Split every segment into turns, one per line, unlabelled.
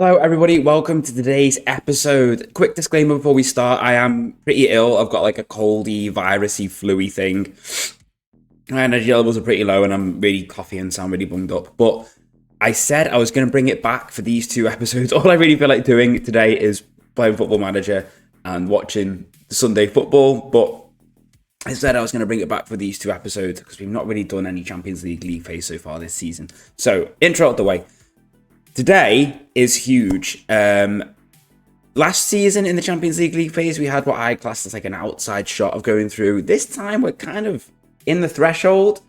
Hello, everybody. Welcome to today's episode. Quick disclaimer before we start. I am pretty ill. I've got like a coldy, virusy, flu-y thing. My energy levels are pretty low and I'm really coffee and sound really bunged up. But I said I was going to bring it back for these two episodes. All I really feel like doing today is playing Football Manager and watching the Sunday football. But I said I was going to bring it back for these two episodes because we've not really done any Champions League phase so far this season. So, intro out the way. Today is huge. Last season in the Champions League phase, we had what I classed as like an outside shot of going through. This time, we're kind of in the threshold,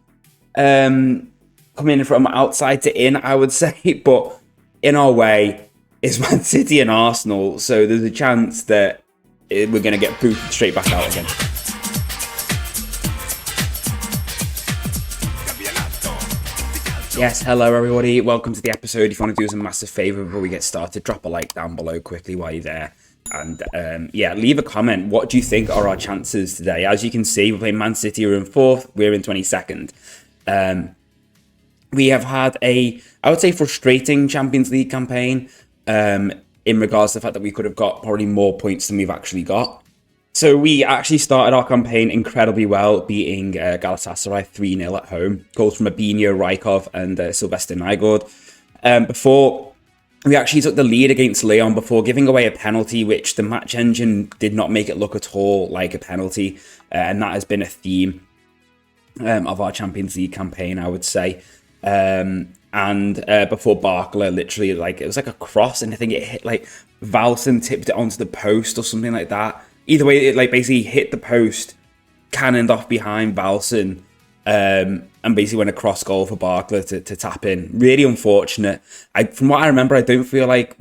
coming from outside to in, I would say. But in our way is Man City and Arsenal, so there's a chance that we're going to get booted straight back out again. Yes, hello everybody, welcome to the episode. If you want to do us a massive favour before we get started, drop a like down below quickly while you're there. And yeah, leave a comment. What do you think are our chances today? As you can see, we're playing Man City, we're in 4th, we're in 22nd. We have had I would say, frustrating Champions League campaign in regards to the fact that we could have got probably more points than we've actually got. So we actually started our campaign incredibly well, beating Galatasaray 3-0 at home. Goals from Abinho, Rykov and Sylvester Nygaard. Before we actually took the lead against Lyon before giving away a penalty, which the match engine did not make it look at all like a penalty. And that has been a theme of our Champions League campaign, I would say. Before Barkla, literally, like, it was like a cross, and I think it hit, like, Valson tipped it onto the post or something like that. Either way, it like basically hit the post, cannoned off behind Valson, and basically went a cross goal for Barkla to tap in. Really unfortunate. From what I remember, I don't feel like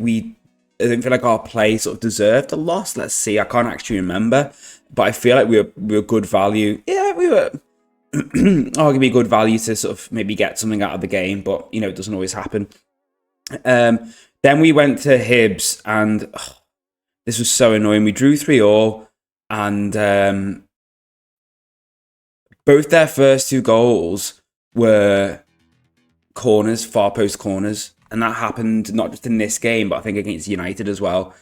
our play sort of deserved a loss. Let's see, I can't actually remember, but I feel like we were good value. Yeah, we were arguably good value to sort of maybe get something out of the game, but you know, it doesn't always happen. Then we went to Hibs and this was so annoying. We drew 3-3, and both their first two goals were corners, far post corners, and that happened not just in this game, but I think against United as well.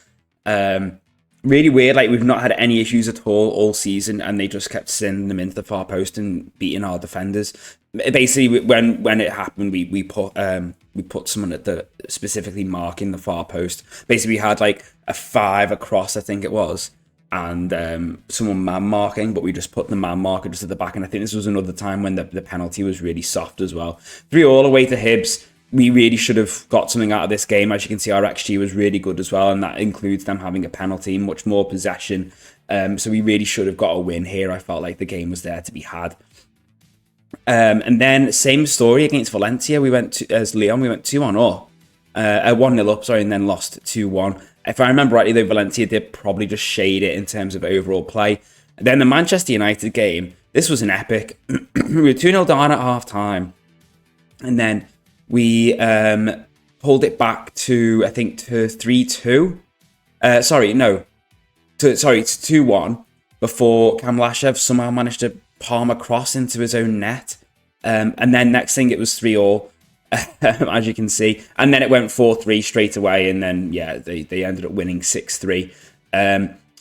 Really weird. Like, we've not had any issues at all season, and they just kept sending them into the far post and beating our defenders. Basically, when it happened, we put someone at the specifically marking the far post. Basically, we had like a 5 across, I think it was, and someone man marking, but we just put the man marker just at the back. And I think this was another time when the penalty was really soft as well. 3-3 away to Hibs. We really should have got something out of this game. As you can see, our XG was really good as well, and that includes them having a penalty, much more possession. So we really should have got a win here. I felt like the game was there to be had. And then same story against Valencia. We went as Lyon. We went 2-1 up, 1-0 up, sorry, and then lost 2-1. If I remember rightly, though, Valencia did probably just shade it in terms of overall play. And then the Manchester United game. This was an epic. We were 2-0 down at half time, and then we pulled it back to, I think, to 3-2. It's 2-1 before Kamlashev somehow managed to palm a cross into his own net. And then next thing, it was 3-3, as you can see. And then it went 4-3 straight away. And then, yeah, they ended up winning 6-3.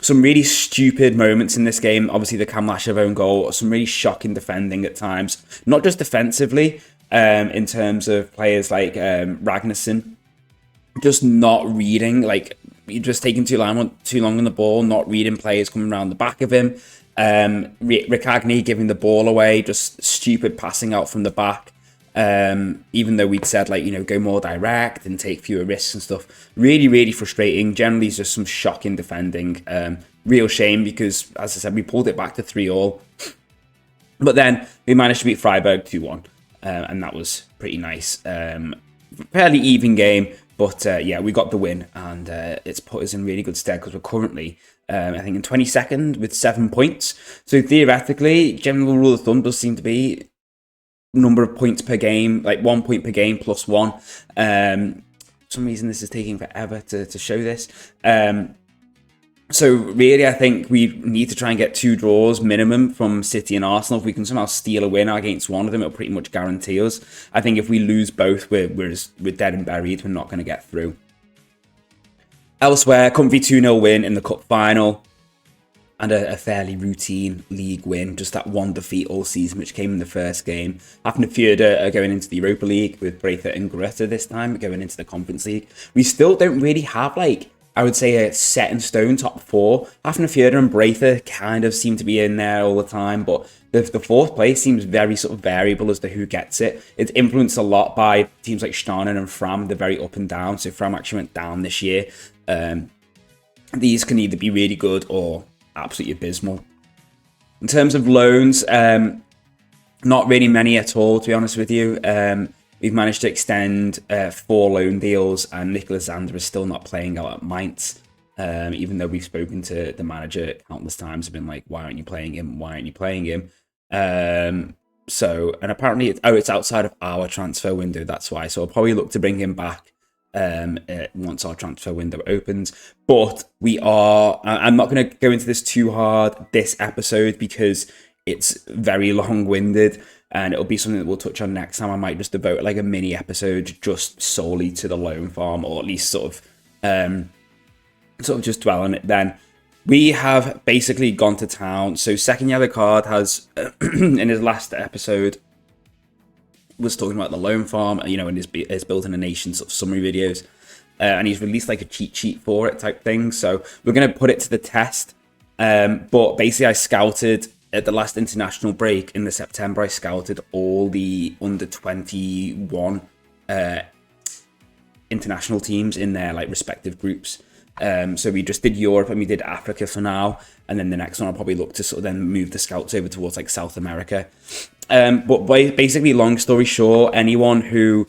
Some really stupid moments in this game. Obviously, the Kamlashev own goal. Some really shocking defending at times. Not just defensively, in terms of players like Ragnarsson, just not reading, like, just taking too long on the ball, not reading players coming around the back of him. Ricagni giving the ball away, just stupid passing out from the back. Even though we'd said, like, you know, go more direct and take fewer risks and stuff. Really, really frustrating. Generally, just some shocking defending. Real shame because, as I said, we pulled it back to 3-3. But then we managed to beat Freiburg 2-1. And that was pretty nice. Fairly even game, but yeah, we got the win, and it's put us in really good stead because we're currently, I think, in 22nd with 7 points. So theoretically, general rule of thumb does seem to be number of points per game, like 1 point per game plus 1. For some reason, this is taking forever to show this. So really, I think we need to try and get 2 draws minimum from City and Arsenal. If we can somehow steal a win against one of them, it'll pretty much guarantee us. I think if we lose both, we're dead and buried. We're not going to get through. Elsewhere, comfy 2-0 win in the cup final. And a fairly routine league win, just that one defeat all season, which came in the first game. HF24 are going into the Europa League with Breither and Greta this time, going into the Conference League. We still don't really have, like, I would say a set in stone top 4. HF24 and Breither kind of seem to be in there all the time, but the fourth place seems very sort of variable as to who gets it. It's influenced a lot by teams like Starnen and Fram. They're very up and down, so Fram actually went down this year. These can either be really good or absolutely abysmal. In terms of loans, not really many at all, to be honest with you. We've managed to extend 4 loan deals, and Nicolas Zander is still not playing out at Mainz, even though we've spoken to the manager countless times and been like, why aren't you playing him? Why aren't you playing him? And apparently it's outside of our transfer window, that's why. So I'll probably look to bring him back once our transfer window opens. But I'm not going to go into this too hard this episode because it's very long-winded, and it'll be something that we'll touch on next time. I might just devote like a mini episode just solely to the loan farm, or at least sort of just dwell on it then. We have basically gone to town. So Second Yellow Card has in his last episode was talking about the loan farm, and is building a nation sort of summary videos, and he's released like a cheat sheet for it type thing. So we're going to put it to the test. But basically, I scouted at the last international break in September. I scouted all the under 21 international teams in their like respective groups. So we just did Europe and we did Africa for now, and then the next one I'll probably look to sort of then move the scouts over towards like South America. But basically, long story short, anyone who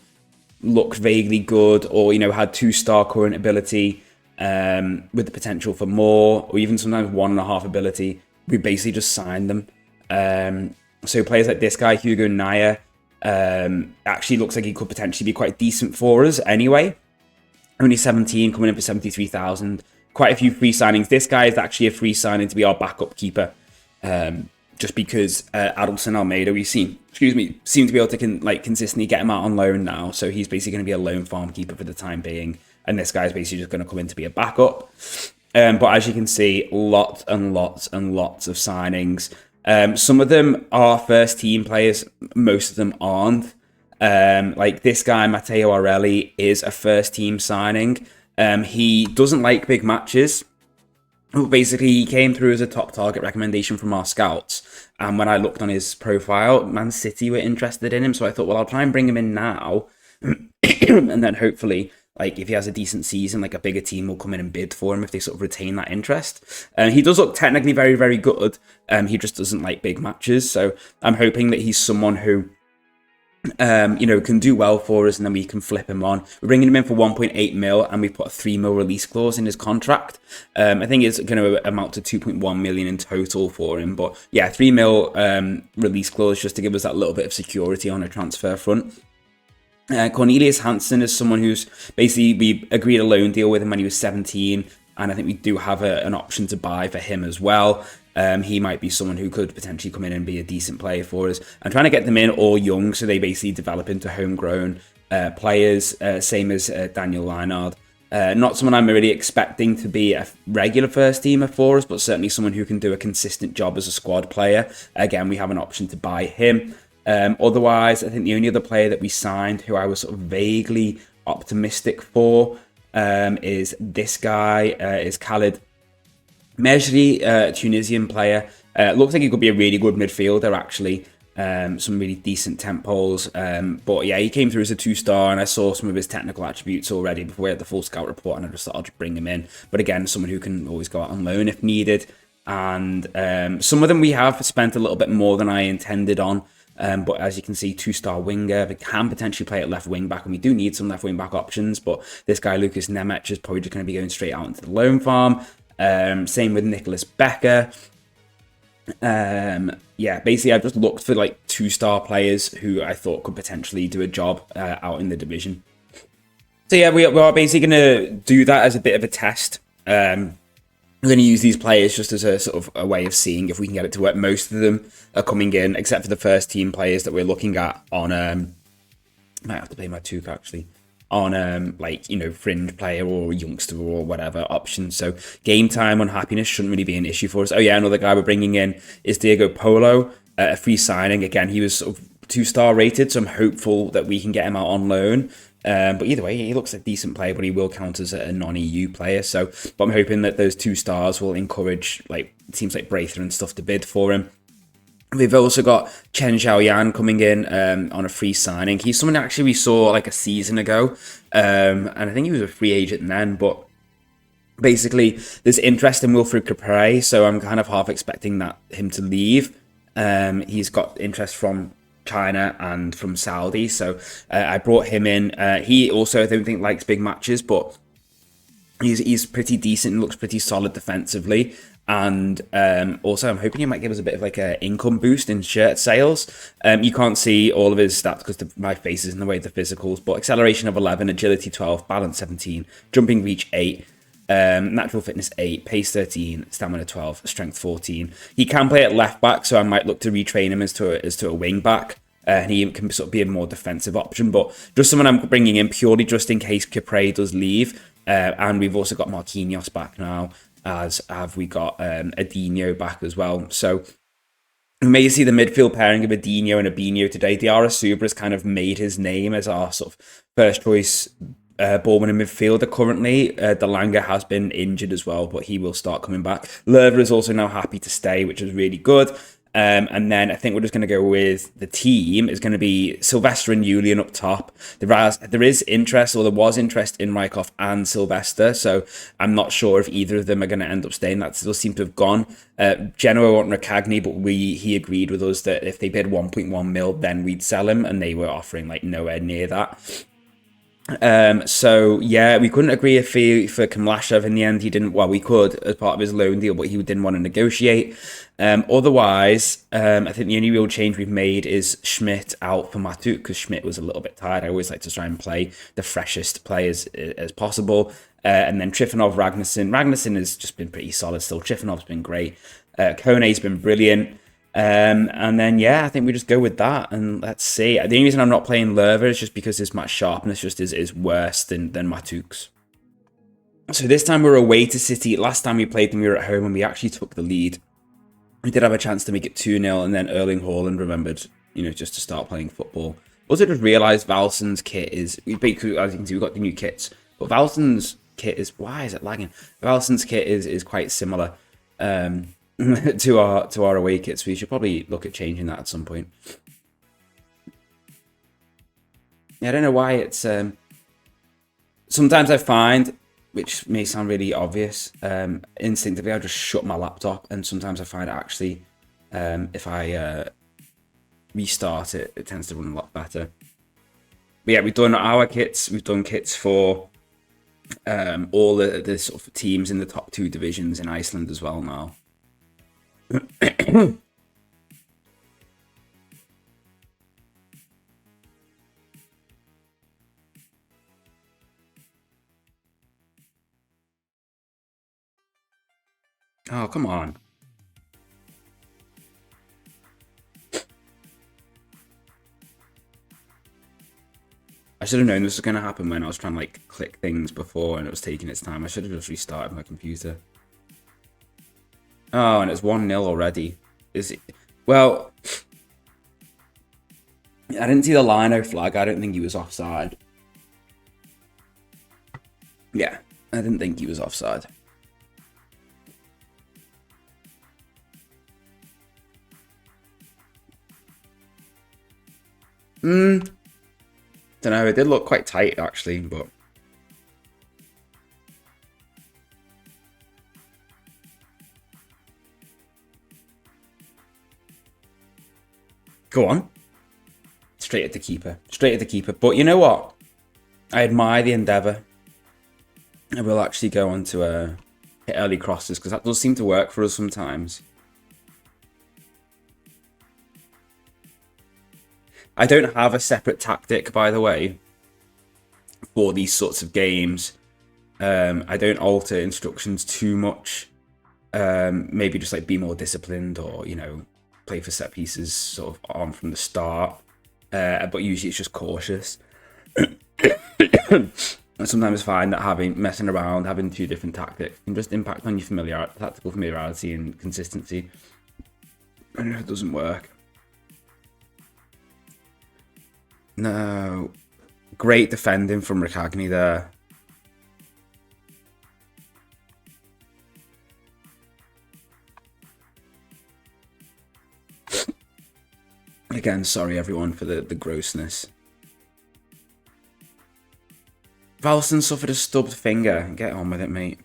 looked vaguely good or had 2-star current ability with the potential for more, or even sometimes 1.5 ability, we basically just signed them. So players like this guy, Hugo Naya, actually looks like he could potentially be quite decent for us anyway. Only 17, coming in for 73,000. Quite a few free signings. This guy is actually a free signing to be our backup keeper. Just because Adelson Almeida, seem to be able to consistently get him out on loan now. So he's basically going to be a loan farm keeper for the time being. And this guy's basically just going to come in to be a backup. But as you can see, lots and lots and lots of signings. Some of them are first team players. Most of them aren't. Like this guy, Matteo Arelli, is a first team signing. He doesn't like big matches. Basically, he came through as a top target recommendation from our scouts. And when I looked on his profile, Man City were interested in him. So I thought, well, I'll try and bring him in now. And then hopefully, like if he has a decent season, like a bigger team will come in and bid for him if they sort of retain that interest. He does look technically very, very good. He just doesn't like big matches. So I'm hoping that he's someone who can do well for us, and then we can flip him on. We're bringing him in for 1.8 mil, and we put a 3 mil release clause in his contract. I think it's going to amount to 2.1 million in total for him, but yeah, 3 mil release clause just to give us that little bit of security on a transfer front. Cornelius Hansen is someone who's basically, we agreed a loan deal with him when he was 17, and I think we do have an option to buy for him as well. He might be someone who could potentially come in and be a decent player for us. I'm trying to get them in all young, so they basically develop into homegrown players, same as Daniel Leinard. Not someone I'm really expecting to be a regular first teamer for us, but certainly someone who can do a consistent job as a squad player. Again, we have an option to buy him. Otherwise, I think the only other player that we signed who I was sort of vaguely optimistic for is this guy, is Khalid Mejri, Tunisian player. Looks like he could be a really good midfielder, actually. Some really decent tempos. But yeah, he came through as a 2-star, and I saw some of his technical attributes already before we had the full scout report, and I just thought I'll just bring him in. But again, someone who can always go out on loan if needed. And some of them we have spent a little bit more than I intended on. But as you can see, 2-star winger. They can potentially play at left wing back, and we do need some left wing back options. But this guy, Lucas Nemec, is probably just going to be going straight out into the loan farm. Same with Nicholas Becker. Yeah, basically I've just looked for like 2-star players who I thought could potentially do a job out in the division. So yeah, we are basically going to do that as a bit of a test. We're going to use these players just as a sort of a way of seeing if we can get it to work. Most of them are coming in, except for the first team players that we're looking at on... might have to play my Tuca, actually. on like, you know, fringe player or youngster or whatever option. So game time unhappiness shouldn't really be an issue for us. Oh yeah, another guy we're bringing in is Diego Polo, a free signing. Again, he was sort of 2-star rated, so I'm hopeful that we can get him out on loan. But either way, he looks like a decent player, but he will count as a non-EU player. So, but I'm hoping that those 2 stars will encourage like teams like Braither and stuff to bid for him. We've also got Chen Xiaoyan coming in on a free signing. He's someone actually we saw like a season ago, and I think he was a free agent then. But basically, there's interest in Wilfried Capray, so I'm kind of half expecting him to leave. He's got interest from China and from Saudi, so I brought him in. He also, I don't think, likes big matches, but he's pretty decent and looks pretty solid defensively. And also, I'm hoping he might give us a bit of like an income boost in shirt sales. You can't see all of his stats because my face is in the way of the physicals, but acceleration of 11, agility 12, balance 17, jumping reach 8, natural fitness 8, pace 13, stamina 12, strength 14. He can play at left back, so I might look to retrain him as to a wing back. And he can sort of be a more defensive option, but just someone I'm bringing in purely just in case Capray does leave. And we've also got Marquinhos back now, as have we got Adinho back as well. So we may see the midfield pairing of Adinho and Abinho today. Diarra Subra has kind of made his name as our sort of first choice ball winning midfielder currently. Delanga has been injured as well, but he will start coming back. Lerver is also now happy to stay, which is really good. And then I think we're just going to go with the team is going to be Sylvester and Julian up top. There is interest, or there was interest in Rykov and Sylvester, so I'm not sure if either of them are going to end up staying. That still seems to have gone. Genoa want Rakagni, but he agreed with us that if they bid 1.1 mil, then we'd sell him, and they were offering like nowhere near that. So yeah, we couldn't agree a fee for Kamlashev in the end. He didn't, well, we could as part of his loan deal, but he didn't want to negotiate. Otherwise, I think the only real change we've made is Schmidt out for Matuk, because Schmidt was a little bit tired. I always like to try and play the freshest players as possible. And then Trifonov, Ragnarsson has just been pretty solid still. Trifonov's been great. Kone's been brilliant. And then, yeah, I think we just go with that, and let's see. The only reason I'm not playing Lerver is just because his match sharpness just is worse than Matuk's. So this time we're away to City. Last time we played them, we were at home, and we actually took the lead. We did have a chance to make it 2-0, and then Erling Haaland remembered, just to start playing football. Also just realised Valson's kit is, because as you can see, we've got the new kits, but Valson's kit is, why is it lagging? Valson's kit is quite similar. To our away kits. We should probably look at changing that at some point. Yeah, I don't know why it's sometimes I find, which may sound really obvious, instinctively I just shut my laptop, and sometimes I find actually if I restart it, it tends to run a lot better. But yeah, we've done our kits, we've done kits for all the sort of teams in the top 2 divisions in Iceland as well now. Oh, come on. I should have known this was going to happen when I was trying to like click things before and it was taking its time. I should have just restarted my computer. Oh, and it's 1-0 already. Is it? Well, I didn't see the Lino flag. I don't think he was offside. Yeah, I didn't think he was offside. Don't know. It did look quite tight actually, but. Go on. Straight at the keeper. Straight at the keeper. But you know what? I admire the endeavour. I will actually go on to hit early crosses, because that does seem to work for us sometimes. I don't have a separate tactic, by the way, for these sorts of games. I don't alter instructions too much. Maybe just like be more disciplined, or, play for set pieces sort of on from the start, but usually it's just cautious. I sometimes find that messing around, having two different tactics can just impact on your tactical familiarity and consistency. And it doesn't work. No. Great defending from Ricagni there. Again, sorry everyone for the grossness. Valson suffered a stubbed finger. Get on with it, mate.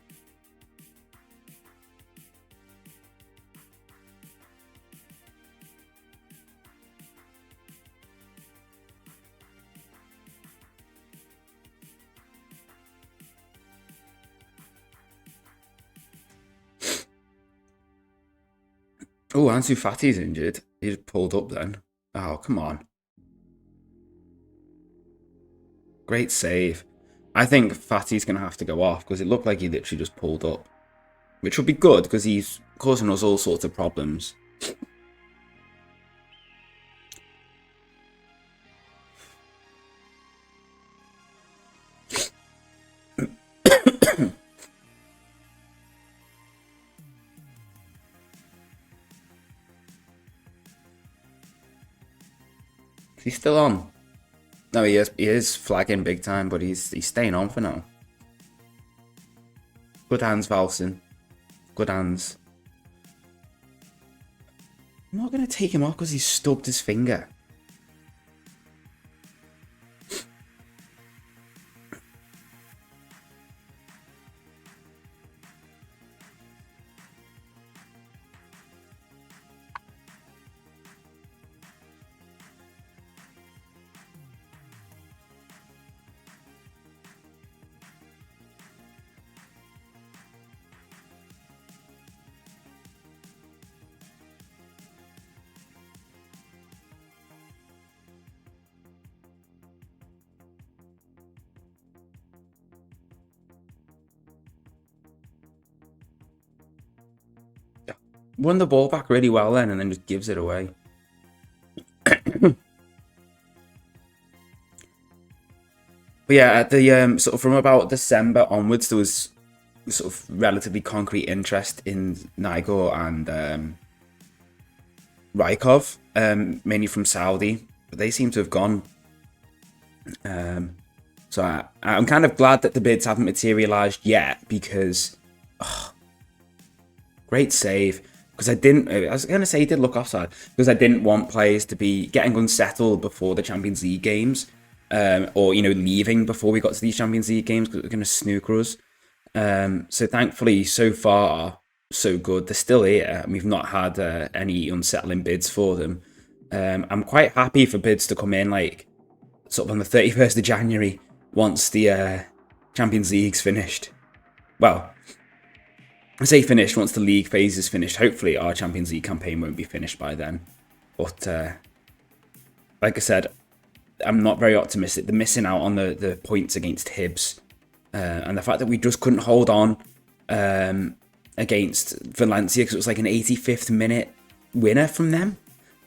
Oh, Ansu Fati's injured. He just pulled up then. Oh, come on. Great save. I think Fati's going to have to go off because it looked like he literally just pulled up. Which would be good because he's causing us all sorts of problems. He's still on. No, he is flagging big time, but he's staying on for now. Good hands, Valson. Good hands. I'm not going to take him off because he's stubbed his finger. Won the ball back really well then, and then just gives it away. But yeah, at the sort of from about December onwards, there was sort of relatively concrete interest in Nigel and Rykov, mainly from Saudi, but they seem to have gone. So I'm kind of glad that the bids haven't materialized yet because great save. Because I was going to say he did look offside, because I didn't want players to be getting unsettled before the Champions League games, or, leaving before we got to these Champions League games because it was going to snooker us. So thankfully, so far, so good. They're still here, and we've not had any unsettling bids for them. I'm quite happy for bids to come in, sort of on the 31st of January, once the Champions League's finished. Well, I say finished once the league phase is finished. Hopefully our Champions League campaign won't be finished by then. But like I said, I'm not very optimistic. They're missing out on the points against Hibs. And the fact that we just couldn't hold on against Valencia because it was like an 85th minute winner from them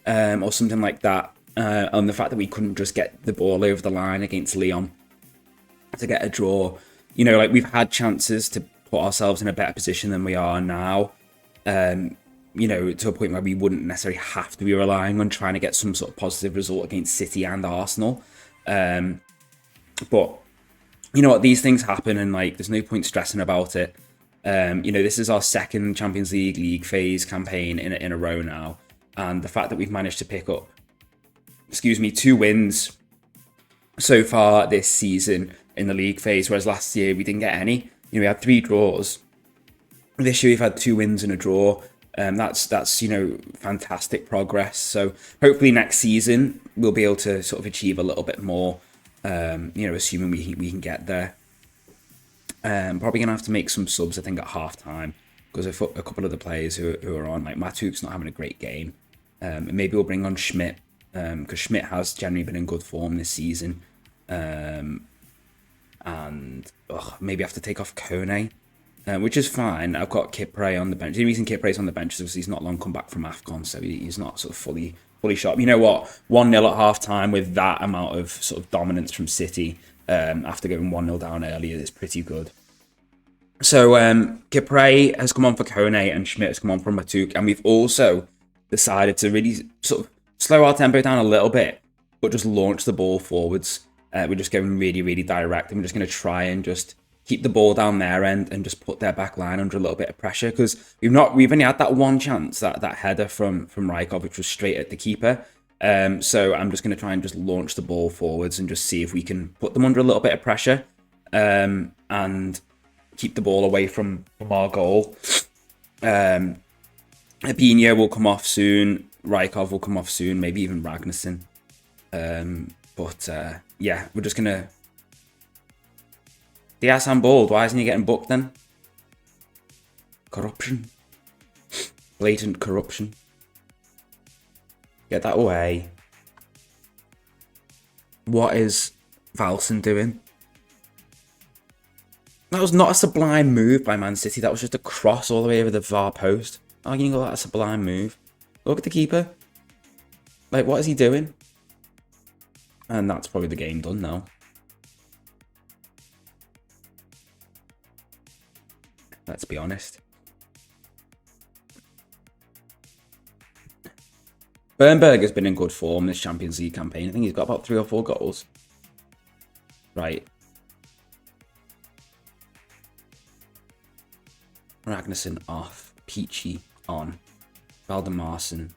or something like that. And the fact that we couldn't just get the ball over the line against Lyon to get a draw. We've had chances to put ourselves in a better position than we are now, to a point where we wouldn't necessarily have to be relying on trying to get some sort of positive result against City and Arsenal. But you know what, these things happen, and there's no point stressing about it. This is our second Champions League phase campaign in a row now, and the fact that we've managed to pick up, 2 wins so far this season in the league phase, whereas last year we didn't get any. We had 3 draws. This year we've had 2 wins and a draw. That's fantastic progress. So hopefully next season we'll be able to sort of achieve a little bit more. Assuming we can get there. Probably gonna have to make some subs, I think, at half time, because a couple of the players who are on, like Matuk's not having a great game. And maybe we'll bring on Schmidt, because Schmidt has generally been in good form this season. And maybe I have to take off Kone, which is fine. I've got Kipre on the bench. The reason Kipre's on the bench is because he's not long come back from AFCON, so he's not sort of fully sharp. You know what? 1-0 at half time with that amount of sort of dominance from City. after going 1-0 down earlier is pretty good. So AKUREYRI has come on for Kone and Schmidt has come on for Matuk, and we've also decided to really sort of slow our tempo down a little bit, but just launch the ball forwards. We're just going really, really direct, and we're just going to try and just keep the ball down their end and just put their back line under a little bit of pressure, because we've only had that one chance, that header from Rykov, which was straight at the keeper. So I'm just going to try and just launch the ball forwards and just see if we can put them under a little bit of pressure, and keep the ball away from our goal. Abinho will come off soon. Rykov will come off soon. Maybe even Ragnarsson. Yeah, we're just going to... Diaz handballed. Why isn't he getting booked then? Corruption. Blatant corruption. Get that away. What is Valson doing? That was not a sublime move by Man City. That was just a cross all the way over the VAR post. How can you call that a sublime move? Look at the keeper. Like, what is he doing? And that's probably the game done now. Let's be honest. Bernberg has been in good form this Champions League campaign. I think he's got about 3 or 4 goals. Right. Ragnarsson off. Peachy on. Valdemarson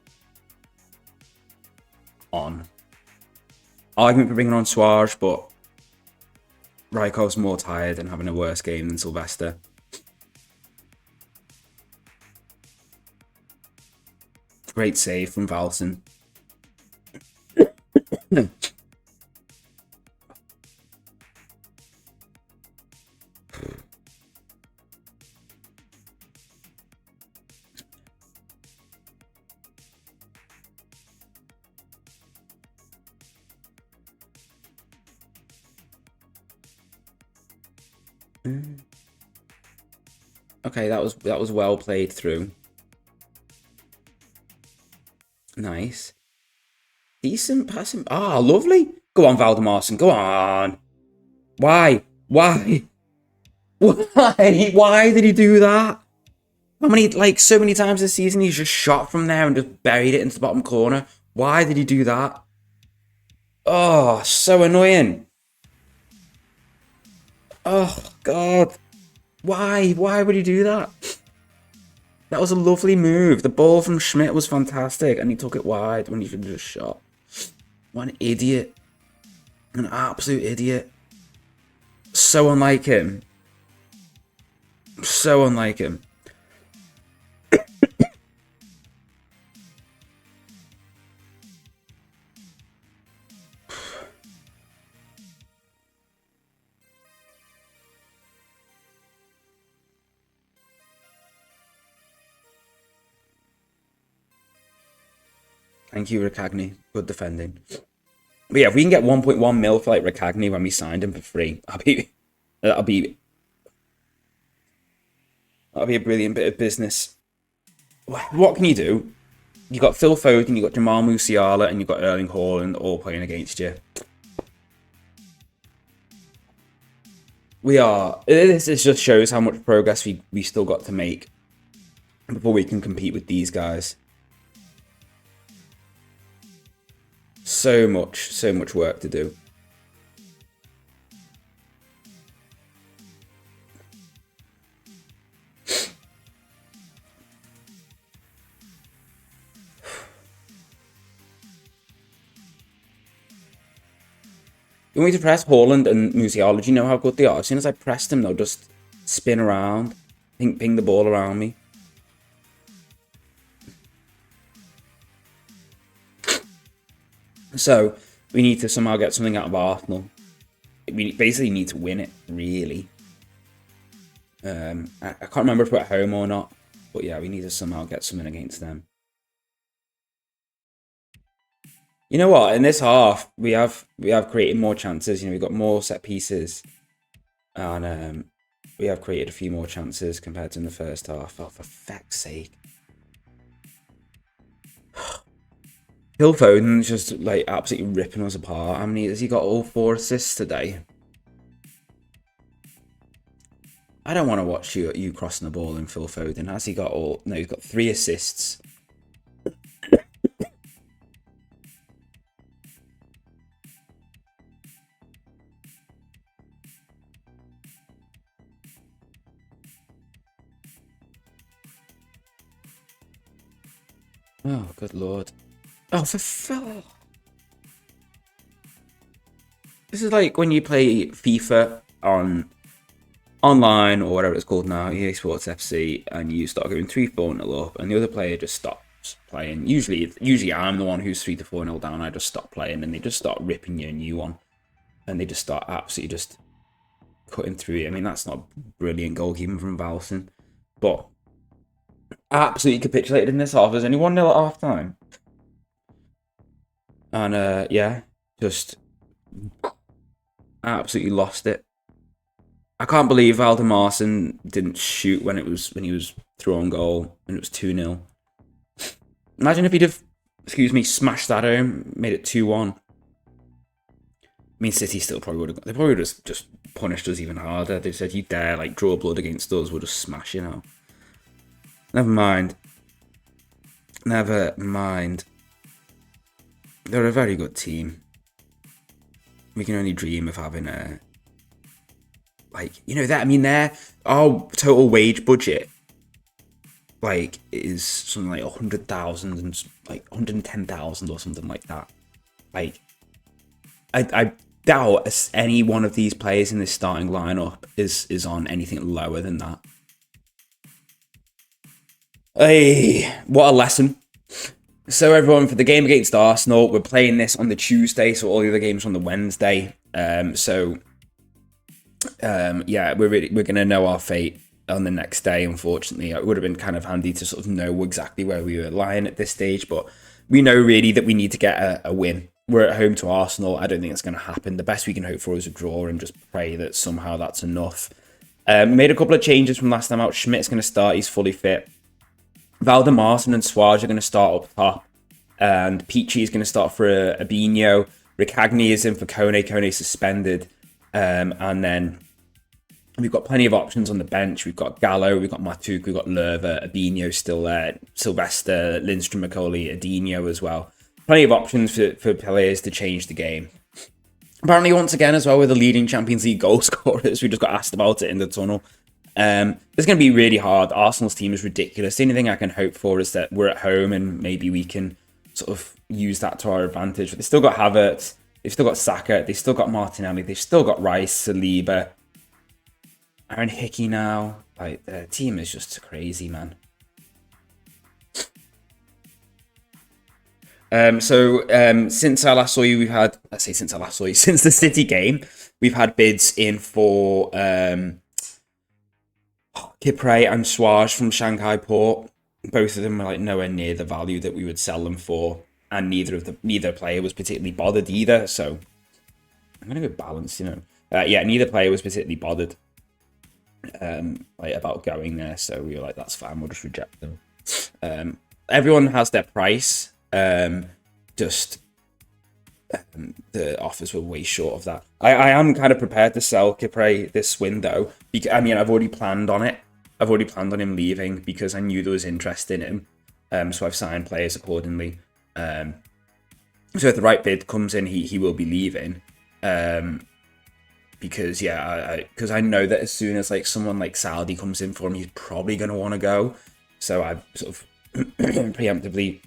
on. Argument for bringing on Suarez, but Rykov's more tired and having a worse game than Sylvester. Great save from Valson. Okay, that was well played through. Nice. Decent passing. Ah, lovely. Go on, Valdemarson. Go on. Why? Why? Why? Why did he do that? How many, like, so many times this season he's just shot from there and just buried it into the bottom corner. Why did he do that? Oh, so annoying. Oh, God. Why? Why would he do that? That was a lovely move. The ball from Schmidt was fantastic, and he took it wide when he should have just shot. What an idiot. An absolute idiot. So unlike him. So unlike him. Thank you, Ricagni. Good defending. But yeah, if we can get 1.1 mil for like Ricagni when we signed him for free, that'll be a brilliant bit of business. What can you do? You got Phil Foden, you got Jamal Musiala, and you got Erling Haaland all playing against you. This just shows how much progress we still got to make before we can compete with these guys. So much work to do. You want me to press Haaland and Musiala? Do you know how good they are? As soon as I press them, they'll just spin around, ping the ball around me. So, we need to somehow get something out of Arsenal. We basically need to win it, really. I can't remember if we're at home or not. But yeah, we need to somehow get something against them. You know what? In this half, we have created more chances. You know, we've got more set pieces. And we have created a few more chances compared to in the first half. Oh, for feck's sake. Phil Foden's just like absolutely ripping us apart. How many has he got? All 4 assists today. I don't want to watch you crossing the ball in Phil Foden. Has he got all? No, he's got 3 assists. Oh, good lord. Oh, for Phil. This is like when you play FIFA on online or whatever it's called now, EA Sports FC, and you start going 3-4-0 up, and the other player just stops playing. Usually I'm the one who's 3-4-0 down. I just stop playing, and they just start ripping you a new one, and they just start absolutely just cutting through you. I mean, that's not a brilliant goalkeeping from Valson, but absolutely capitulated in this half. There's only 1-0 at half time, and yeah, just absolutely lost it. I can't believe Valdemarson didn't shoot when he was through on goal and it was 2-0. Imagine if he'd have, smashed that home, made it 2-1. I mean, City still probably would have. They probably would have just punished us even harder. They said, "You dare like draw blood against us, we'll just smash you now." Never mind. Never mind. They're a very good team. We can only dream of having a. Their our total wage budget, is something like 100,000 and like 110,000 or something like that. I doubt any one of these players in this starting lineup is on anything lower than that. Hey, what a lesson. So everyone, for the game against Arsenal, we're playing this on the Tuesday, so all the other games on the Wednesday. Yeah, we're gonna know our fate on the next day. Unfortunately, it would have been kind of handy to sort of know exactly where we were lying at this stage, but we know really that we need to get a win. We're at home to Arsenal. I don't think it's going to happen. The best we can hope for is a draw and just pray that somehow that's enough. Made a couple of changes from last time out. Schmidt's going to start. He's fully fit. Valdemarson and Suarez are going to start up top. And Peachy is going to start for Abinho. Ricagney is in for Kone. Kone suspended. And then we've got plenty of options on the bench. We've got Gallo, we've got Matuk, we've got Lerva, Abinho still there, Sylvester, Lindstrom, McCauley, Adinho as well. Plenty of options for players to change the game. Apparently, once again, as well, we're the leading Champions League goal scorers. We just got asked about it in the tunnel. It's going to be really hard. Arsenal's team is ridiculous. The only thing I can hope for is that we're at home and maybe we can sort of use that to our advantage. But they've still got Havertz, they've still got Saka, they've still got Martinelli, they've still got Rice, Saliba, Aaron Hickey now. Like, the team is just crazy, man. Since I last saw you, since the City game, we've had bids in for Kipre and Suarez from Shanghai Port. Both of them were like nowhere near the value that we would sell them for, and neither player was particularly bothered either. So I'm gonna go balance, neither player was particularly bothered about going there. So we were like, that's fine, we'll just reject them. Everyone has their price. The offers were way short of that. I am kind of prepared to sell Kipre this window. I've already planned on it. I've already planned on him leaving because I knew there was interest in him. So I've signed players accordingly. So if the right bid comes in, he will be leaving. Because I know that as soon as like someone like Saudi comes in for him, he's probably going to want to go. So I've sort of preemptively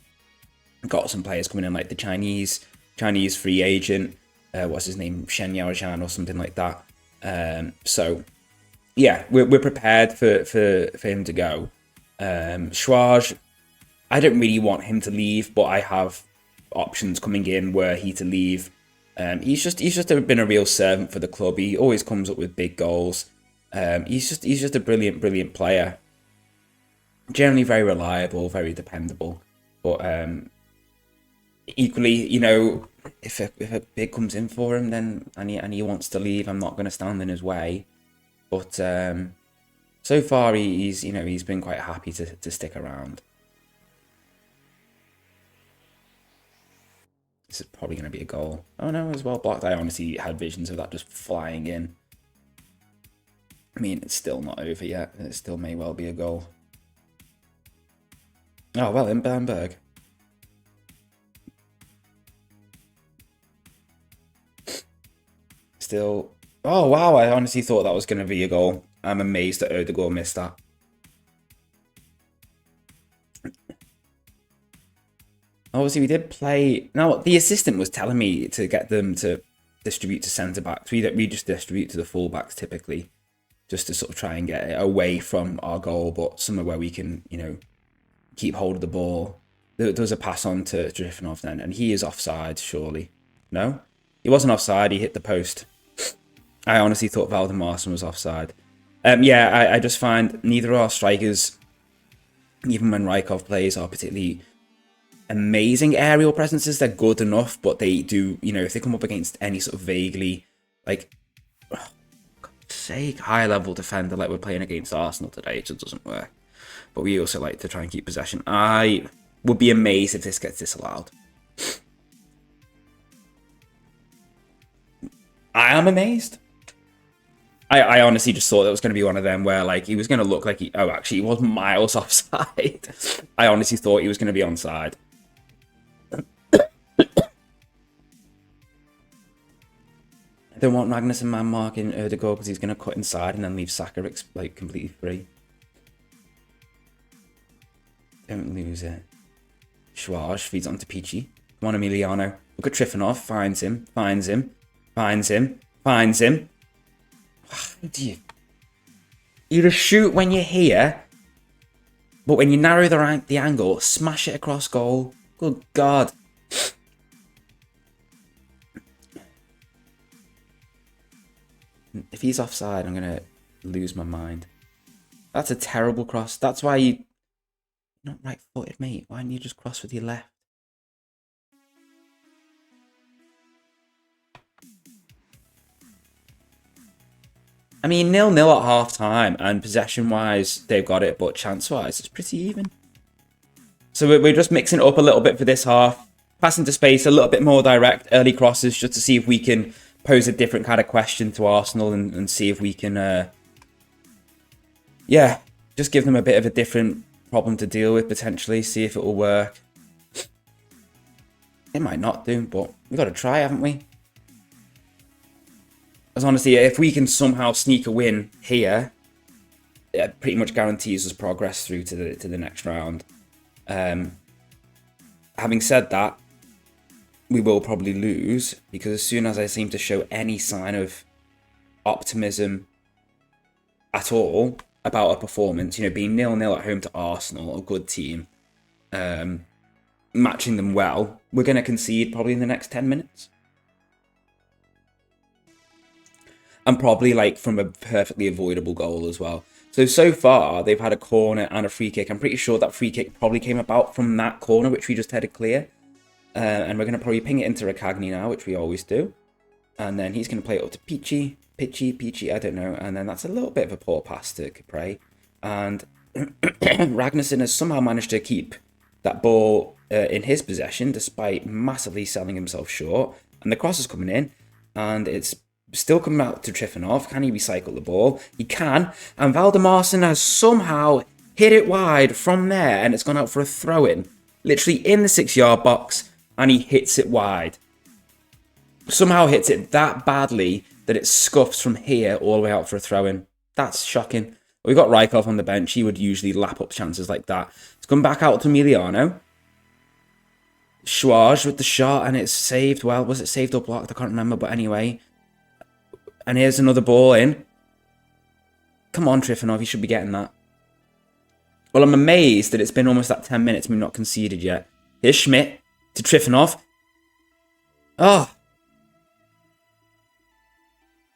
got some players coming in, like the Chinese free agent. What's his name? Shen Yaozhan or something like that. So yeah, we're prepared for him to go. Schwarz, I don't really want him to leave, but I have options coming in were he to leave. He's just been a real servant for the club. He always comes up with big goals. He's just a brilliant player. Generally very reliable, very dependable. But equally, if a bid comes in for him, then and he wants to leave, I'm not going to stand in his way. But so far, he's been quite happy to stick around. This is probably going to be a goal. Oh no, as well blocked. I honestly had visions of that just flying in. I mean, it's still not over yet. It still may well be a goal. Oh, well, in Bamberg. Still. Oh, wow. I honestly thought that was going to be a goal. I'm amazed that Odegaard missed that. Obviously, we did play. Now, the assistant was telling me to get them to distribute to centre backs. We just distribute to the full backs typically, just to sort of try and get it away from our goal, but somewhere where we can, you know, keep hold of the ball. There was a pass on to Trifonov then, and he is offside, surely. No? He wasn't offside, he hit the post. I honestly thought Valdemarson was offside. Yeah, I just find neither of our strikers, even when Rykov plays, are particularly amazing aerial presences. They're good enough, but they do, you know, if they come up against any sort of vaguely, like, for God's sake, high-level defender like we're playing against Arsenal today, it just doesn't work. But we also like to try and keep possession. I would be amazed if this gets disallowed. I am amazed. I honestly just thought it was going to be one of them where, like, he was going to look like he... Oh, actually, he was miles offside. I honestly thought he was going to be onside. I don't want Magnussen man marking Odegaard because he's going to cut inside and then leave Saka, like, completely free. Don't lose it. Schwarz feeds onto Peachy. Come on, Emiliano. Look at Trifonov. Finds him. Finds him. Finds him. Finds him. You just shoot when you're here, but when you narrow the angle, smash it across goal. Good God. If he's offside, I'm going to lose my mind. That's a terrible cross. That's why you're not right-footed, mate. Why don't you just cross with your left? I mean, 0-0 at half-time, and possession-wise, they've got it, but chance-wise, it's pretty even. So we're just mixing it up a little bit for this half. Passing to space, a little bit more direct, early crosses, just to see if we can pose a different kind of question to Arsenal and see if we can, yeah, just give them a bit of a different problem to deal with, potentially, see if it will work. It might not do, but we've got to try, haven't we? Because honestly, if we can somehow sneak a win here, it pretty much guarantees us progress through to the next round. Having said that, we will probably lose, because as soon as I seem to show any sign of optimism at all about a performance, you know, being 0-0 at home to Arsenal, a good team, matching them well, we're going to concede probably in the next 10 minutes. And probably, like, from a perfectly avoidable goal as well. So far, they've had a corner and a free kick. I'm pretty sure that free kick probably came about from that corner, which we just headed clear. And we're going to probably ping it into Rakagni now, which we always do. And then he's going to play it up to Peachy, I don't know. And then that's a little bit of a poor pass to Capre. And Ragnarsson has somehow managed to keep that ball in his possession, despite massively selling himself short. And the cross is coming in, and it's still coming out to Trifonov. Can he recycle the ball? He can. And Valdemarson has somehow hit it wide from there, and it's gone out for a throw-in. Literally in the 6-yard box, and he hits it wide. Somehow hits it that badly that it scuffs from here all the way out for a throw-in. That's shocking. We've got Rykov on the bench. He would usually lap up chances like that. It's come back out to Emiliano. Schwarz with the shot, and it's saved. Well, was it saved or blocked? I can't remember, but anyway. And here's another ball in. Come on, Trifonov, you should be getting that. Well, I'm amazed that it's been almost that 10 minutes and we've not conceded yet. Here's Schmidt to Trifonov. Oh.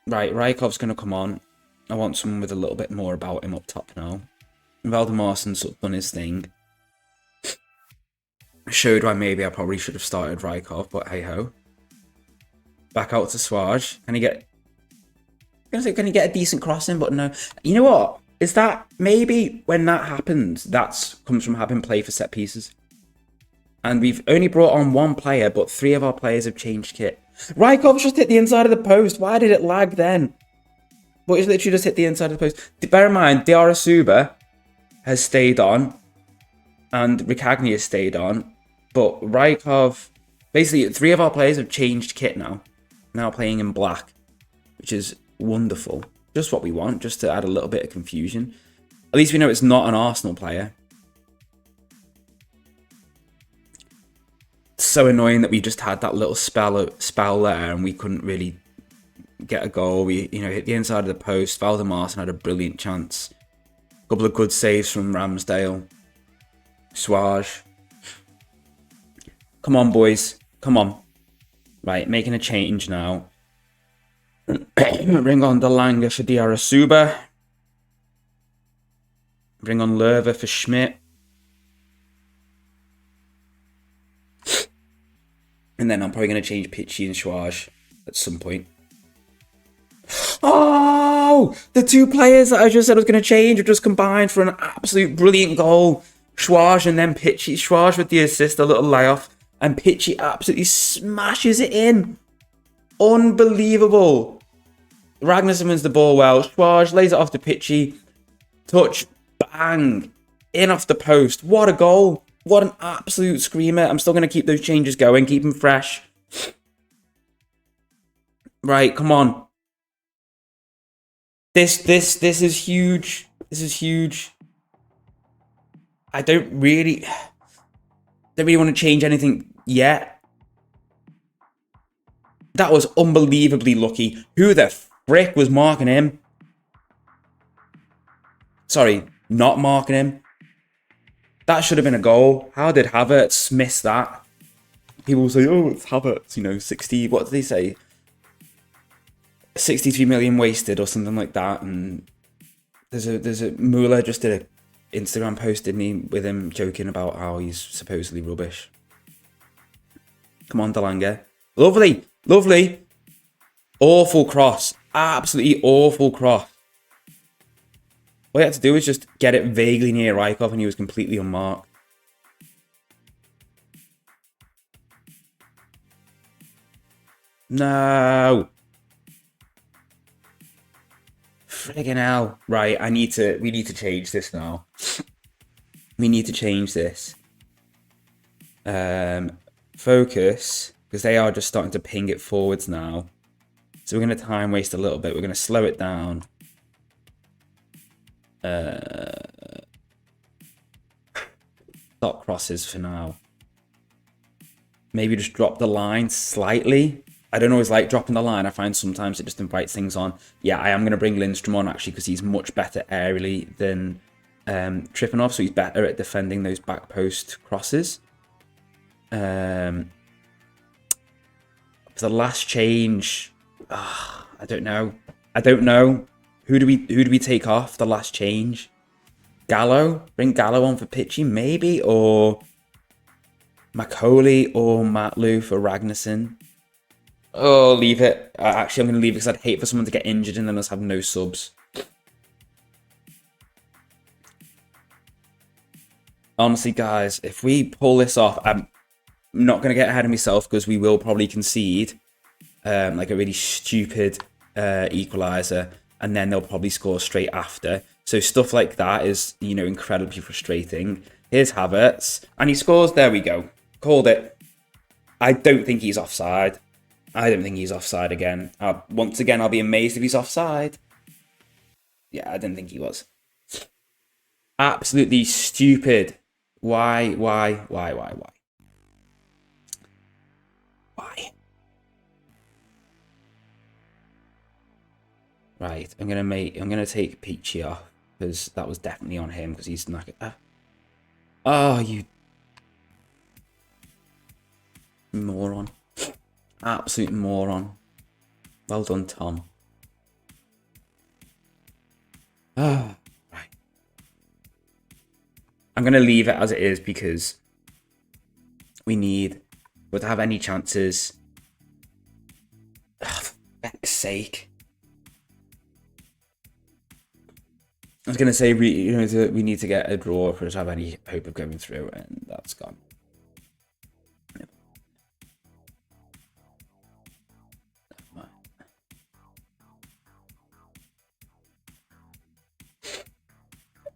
Right, Rykov's going to come on. I want someone with a little bit more about him up top now. Valdemarson's done his thing. Showed why maybe I probably should have started Rykov, but hey-ho. Back out to Swaj. Can he get a decent crossing? But no. You know what? Is that maybe when that happens, that comes from having play for set pieces. And we've only brought on one player, but 3 of our players have changed kit. Rykov's just hit the inside of the post. Why did it lag then? But it's literally just hit the inside of the post. Bear in mind, Diarra has stayed on. And Rikagni has stayed on. But Rykov... Basically, 3 of our players have changed kit now. Now playing in black. Which is wonderful. Just what we want. Just to add a little bit of confusion. At least we know it's not an Arsenal player. It's so annoying that we just had that little spell there and we couldn't really get a goal. We, hit the inside of the post. Valdemarson had a brilliant chance. A couple of good saves from Ramsdale. Swaj. Come on, boys. Come on. Right, making a change now. Bring on Delanga for Diarra. Bring on Lerva for Schmidt. And then I'm probably going to change Pitchy and Swaj at some point. Oh! The 2 players that I just said I was going to change are just combined for an absolute brilliant goal. Swaj and then Pitchy. Swaj with the assist, a little layoff. And Pitchy absolutely smashes it in. Unbelievable. Ragnarsson wins the ball well. Swaj lays it off to Pitchy. Touch. Bang. In off the post. What a goal. What an absolute screamer. I'm still going to keep those changes going. Keep them fresh. Right, come on. This is huge. This is huge. I don't really want to change anything yet. That was unbelievably lucky. Who the frick was marking him? Sorry, not marking him. That should have been a goal. How did Havertz miss that? People will say, oh, it's Havertz, 60, what did they say? 63 million wasted or something like that. And there's a Muller just did an Instagram post, didn't he, with him joking about how he's supposedly rubbish. Come on, Delanga. Lovely, lovely. Awful cross. Absolutely awful cross. All he had to do was just get it vaguely near Rykov and he was completely unmarked. No. Friggin' hell. Right, we need to change this now. We need to change this. Focus, because they are just starting to ping it forwards now. So we're going to time waste a little bit. We're going to slow it down. Stop crosses for now. Maybe just drop the line slightly. I don't always like dropping the line. I find sometimes it just invites things on. Yeah, I am going to bring Lindstrom on actually because he's much better aerially than Trifanov, so he's better at defending those back post crosses. For the last change, I don't know. Who do we take off the last change? Gallo? Bring Gallo on for Pitchy, maybe? Or Macaulay or Matlu for Ragnarsson? Oh, leave it. Actually, I'm going to leave it because I'd hate for someone to get injured and then us have no subs. Honestly, guys, if we pull this off, I'm not going to get ahead of myself because we will probably concede like a really stupid equaliser, and then they'll probably score straight after. So stuff like that is, incredibly frustrating. Here's Havertz, and he scores. There we go. Called it. I don't think he's offside. I don't think he's offside again. Once again, I'll be amazed if he's offside. Yeah, I didn't think he was. Absolutely stupid. Why? Why? Right, I'm gonna take Peachy off because that was definitely on him because he's not. Oh, you moron! Absolute moron. Well done, Tom. Right. I'm gonna leave it as it is because we need, but to have any chances. For feck's sake. I was going to say, we need to get a draw for us to have any hope of going through, and that's gone.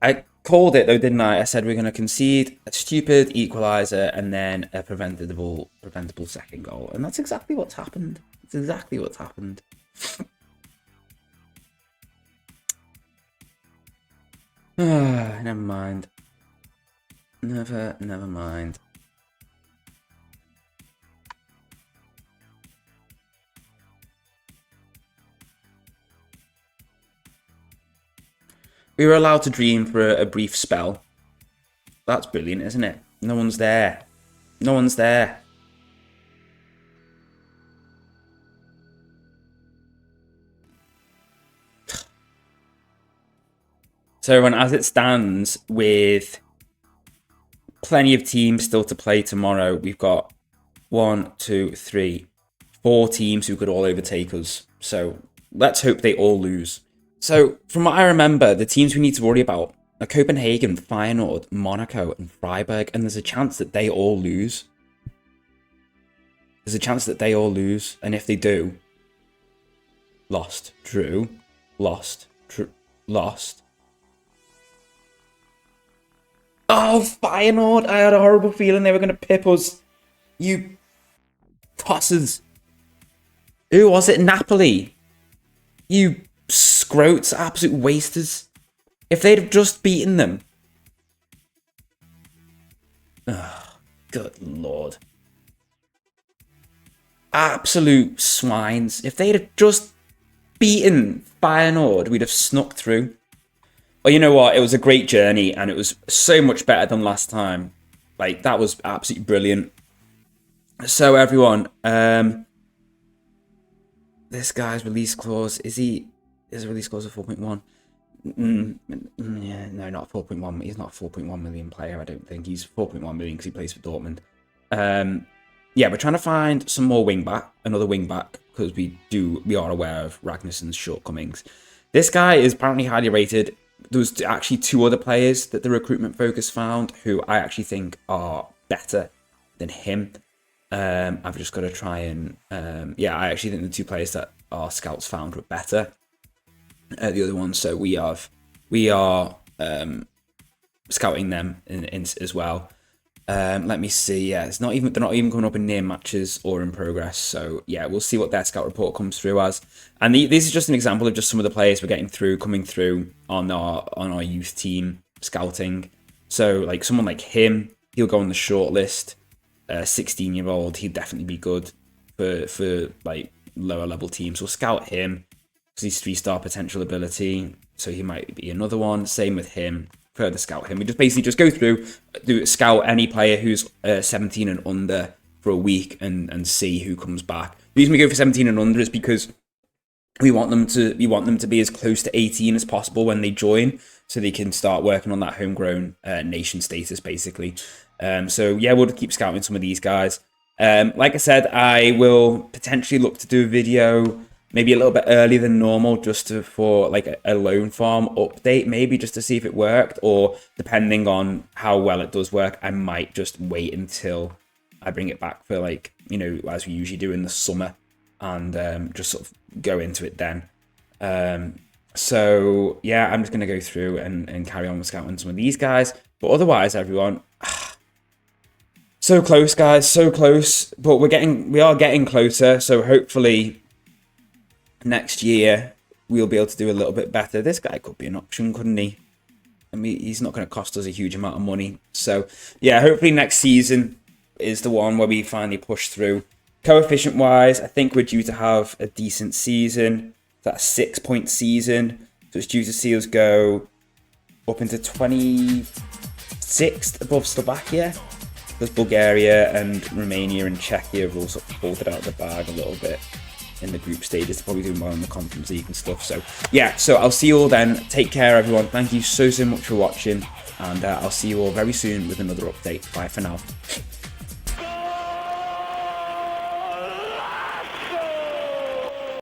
I called it though, didn't I? I said we're going to concede a stupid equaliser and then a preventable second goal. And that's exactly what's happened. It's exactly what's happened. Never mind. Never mind. We were allowed to dream for a brief spell. That's brilliant, isn't it? No one's there. No one's there. So everyone, as it stands, with plenty of teams still to play tomorrow, we've got 1, 2, 3, 4 teams who could all overtake us. So let's hope they all lose. So from what I remember, the teams we need to worry about are Copenhagen, Feyenoord, Monaco, and Freiburg, and there's a chance that they all lose. There's a chance that they all lose, and if they do, lost, drew, lost, lost. Oh, Feyenoord! I had a horrible feeling they were going to pip us. You tossers. Who was it? Napoli. You scroats, absolute wasters. If they'd have just beaten them. Oh, good lord. Absolute swines. If they'd have just beaten Feyenoord, we'd have snuck through. Well, you know what? It was a great journey, and it was so much better than last time. Like, that was absolutely brilliant. So, everyone, this guy's release clause, is a release clause of 4.1? Yeah, no, not 4.1. He's not a 4.1 million player, I don't think. He's 4.1 million because he plays for Dortmund. Yeah, we're trying to find some more another wing back, because we are aware of Ragnarsson's shortcomings. This guy is apparently highly rated. There was actually 2 other players that the recruitment focus found who I actually think are better than him. I've just got to try and... yeah, I actually think the 2 players that our scouts found were better. The other ones, so we are scouting them in as well. Let me see. Yeah, they're not even coming up in near matches or in progress. So yeah, we'll see what their scout report comes through as. And this is just an example of just some of the players we're coming through on our youth team scouting. So like someone like him, he'll go on the short list. 16-year-old, he'd definitely be good for like lower level teams. We'll scout him because he's 3-star potential ability. So he might be another one. Same with him. Further scout him. We just basically go through, scout any player who's 17 and under for a week and see who comes back. The reason we go for 17 and under is because we want them to be as close to 18 as possible when they join, so they can start working on that homegrown nation status basically. So yeah, we'll keep scouting some of these guys. Like I said, I will potentially look to do a video maybe a little bit earlier than normal, just for like a loan farm update, maybe just to see if it worked, or depending on how well it does work, I might just wait until I bring it back for like, you know, as we usually do in the summer, and just sort of go into it then. So yeah, I'm just going to go through and carry on with scouting some of these guys. But otherwise, everyone, so close, guys, so close. But we are getting closer. So hopefully next year we'll be able to do a little bit better. This guy could be an option, couldn't he? I mean, he's not going to cost us a huge amount of money. So yeah, hopefully next season is the one where we finally push through. Coefficient wise, I think we're due to have a decent season. That's a 6-point season. So it's due to see us go up into 26th above Slovakia. Because Bulgaria and Romania and Czechia have all sort of pulled it out of the bag a little bit in the group stages. They're probably doing well in the Conference League and stuff. So yeah, so I'll see you all then. Take care, everyone. Thank you so much for watching. And I'll see you all very soon with another update. Bye for now.